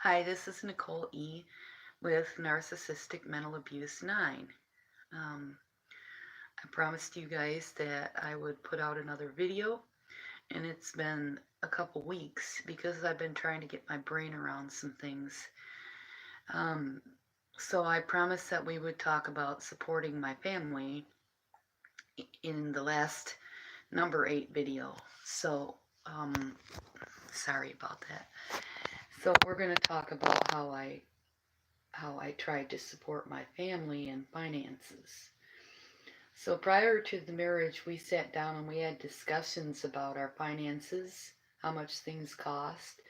Hi, this is Nicole E. with Narcissistic Mental Abuse 9. Um, I promised you guys that I would put out another video, and it's been a couple weeks because I've been trying to get my brain around some things. Um, so I promised that we would talk about supporting my family in the last number 8 video. So, sorry about that. So we're going to talk about how I tried to support my family and finances. So prior to the marriage, we sat down and we had discussions about our finances, how much things cost.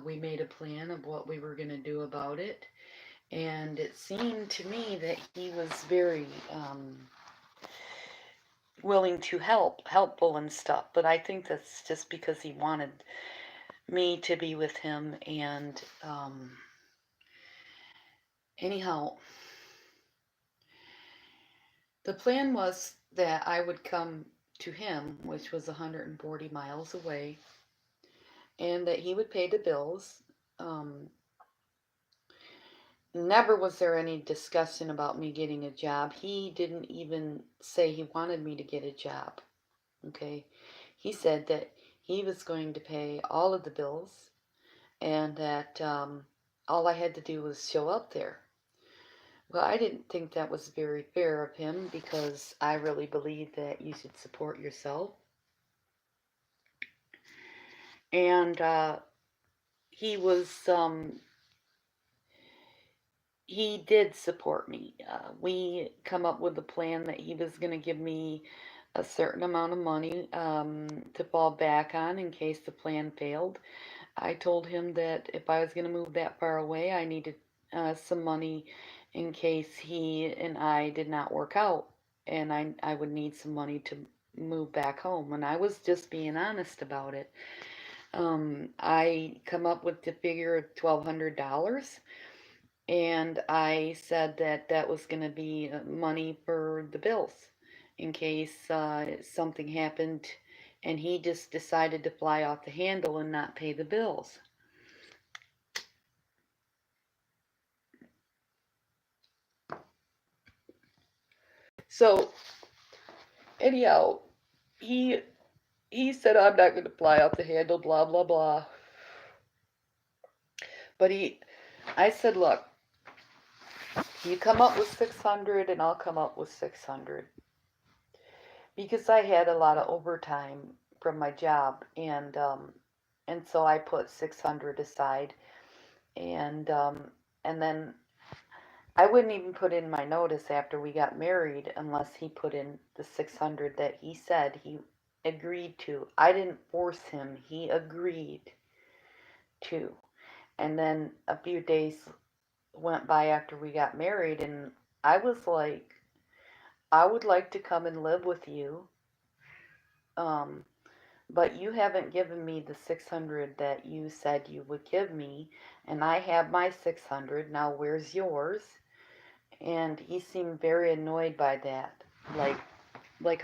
We made a plan of what we were going to do about it. And it seemed to me that he was very willing to helpful and stuff. But I think that's just because he wanted me to be with him. And anyhow, the plan was that I would come to him, which was 140 miles away, and that he would pay the bills. Um, Never was there any discussion about me getting a job. He didn't even say he wanted me to get a job. Okay. He said that he was going to pay all of the bills and that all I had to do was show up there. Well, I didn't think that was very fair of him because I really believe that you should support yourself. And he was, he did support me. We come up with a plan that he was going to give me a certain amount of money to fall back on in case the plan failed. I told him that if I was going to move that far away, I needed some money in case he and I did not work out, and I would need some money to move back home. And I was just being honest about it. I come up with the figure of $1,200, and I said that that was going to be money for the bills in case something happened and he just decided to fly off the handle and not pay the bills. So anyhow, he he said I'm not going to fly off the handle, blah blah blah. But I said, look, you come up with 600 and I'll come up with 600 because I had a lot of overtime from my job, and so I put 600 aside, and and then I wouldn't even put in my notice after we got married unless he put in the 600 that he said he agreed to. I didn't force him, he agreed to. And then a few days went by after we got married, and I was like, I would like to come and live with you, um, but you haven't given me the 600 that you said you would give me, and I have my 600. Now, where's yours? And he seemed very annoyed by that. Like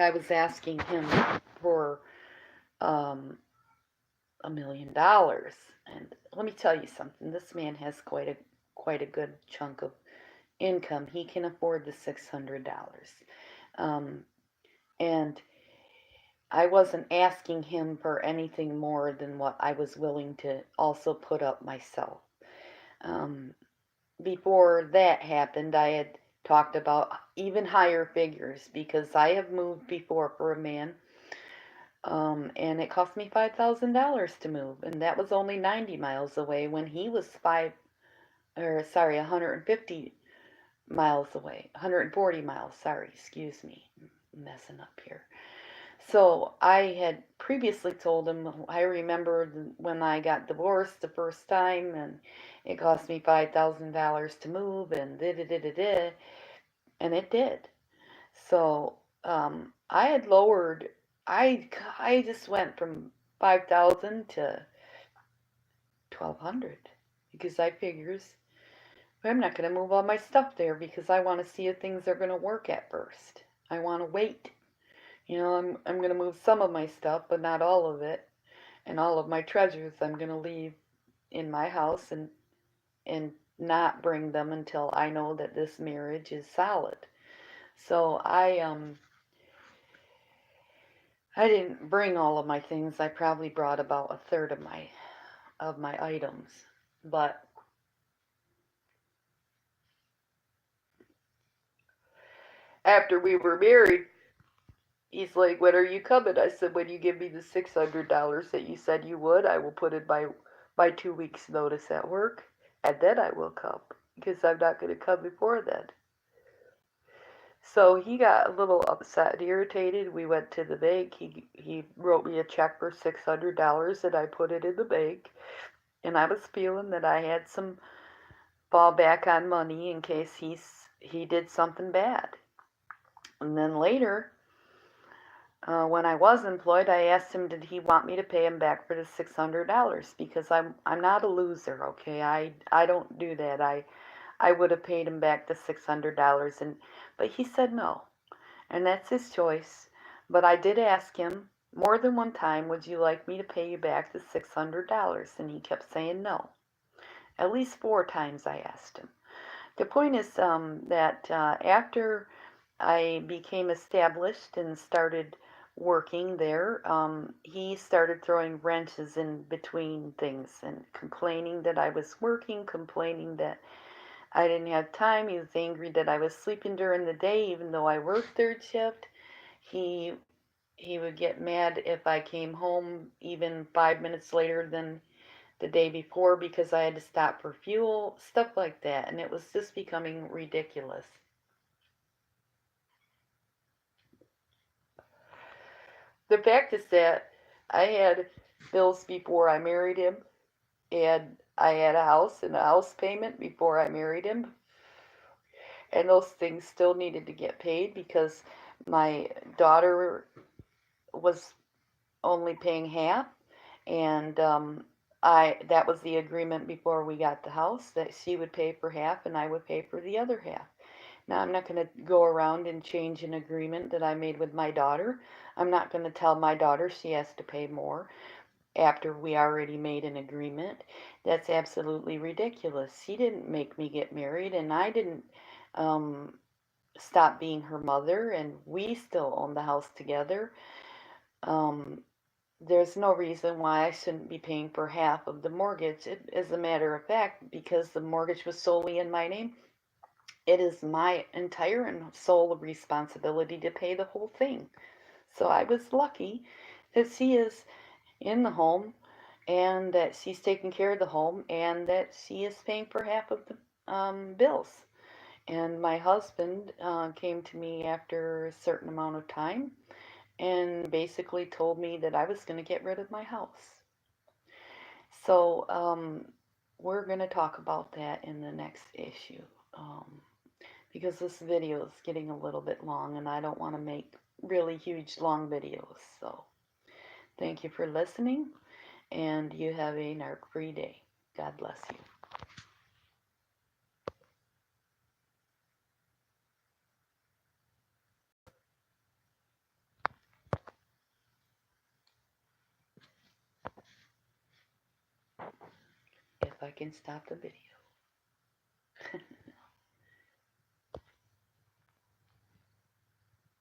I was asking him for um, $1 million. And let me tell you something. This man has quite a good chunk of income. He can afford the $600. Um, and I wasn't asking him for anything more than what I was willing to also put up myself. Um, Before that happened, I had talked about even higher figures because I have moved before for a man, and it cost me $5,000 to move, and that was only 90 miles away when he was 150 miles away, 140 miles. Sorry, excuse me, I'm messing up here. So I had previously told him, I remember when I got divorced the first time, and it cost me $5,000 to move, and da da da da da, and it did. So I had lowered. I just went from 5,000 to 1,200 because I figures I'm not going to move all my stuff there because I want to see if things are going to work at first. I want to wait. I'm going to move some of my stuff, but not all of it. And all of my treasures I'm going to leave in my house, and and not bring them until I know that this marriage is solid. So I didn't bring all of my things. I probably brought about a third of my items. But after we were married, he's like, "When are you coming?" I said, "When you give me the $600 that you said you would, I will put in my 2 weeks notice at work, and then I will come, because I'm not going to come before then." So he got a little upset and irritated. We went to the bank. He wrote me a check for $600, and I put it in the bank. And I was feeling that I had some fallback on money in case he did something bad. And then later, when I was employed, I asked him, did he want me to pay him back for the $600? Because I'm not a loser, okay? I don't do that. I would have paid him back the $600, but he said no, and that's his choice. But I did ask him more than one time, would you like me to pay you back the $600? And he kept saying no. At least 4 times I asked him. The point is that after I became established and started working there, he started throwing wrenches in between things and complaining that I was working, complaining that I didn't have time. He was angry that I was sleeping during the day, even though I worked third shift. He he would get mad if I came home even 5 minutes later than the day before because I had to stop for fuel, stuff like that, and it was just becoming ridiculous. The fact is that I had bills before I married him, and I had a house and a house payment before I married him, and those things still needed to get paid because my daughter was only paying half, and I that was the agreement before we got the house, that she would pay for half and I would pay for the other half. Now, I'm not going to go around and change an agreement that I made with my daughter. I'm not going to tell my daughter she has to pay more after we already made an agreement. That's absolutely ridiculous. She didn't make me get married, and I didn't um, stop being her mother, and we still own the house together. Um, there's no reason why I shouldn't be paying for half of the mortgage. As a matter of fact, because the mortgage was solely in my name, it is my entire and sole responsibility to pay the whole thing. So I was lucky that she is in the home and that she's taking care of the home and that she is paying for half of the bills. And my husband came to me after a certain amount of time and basically told me that I was going to get rid of my house. So we're going to talk about that in the next issue. Because this video is getting a little bit long and I don't want to make really huge long videos. So thank you for listening, and you have a narc-free day. God bless you. If I can stop the video.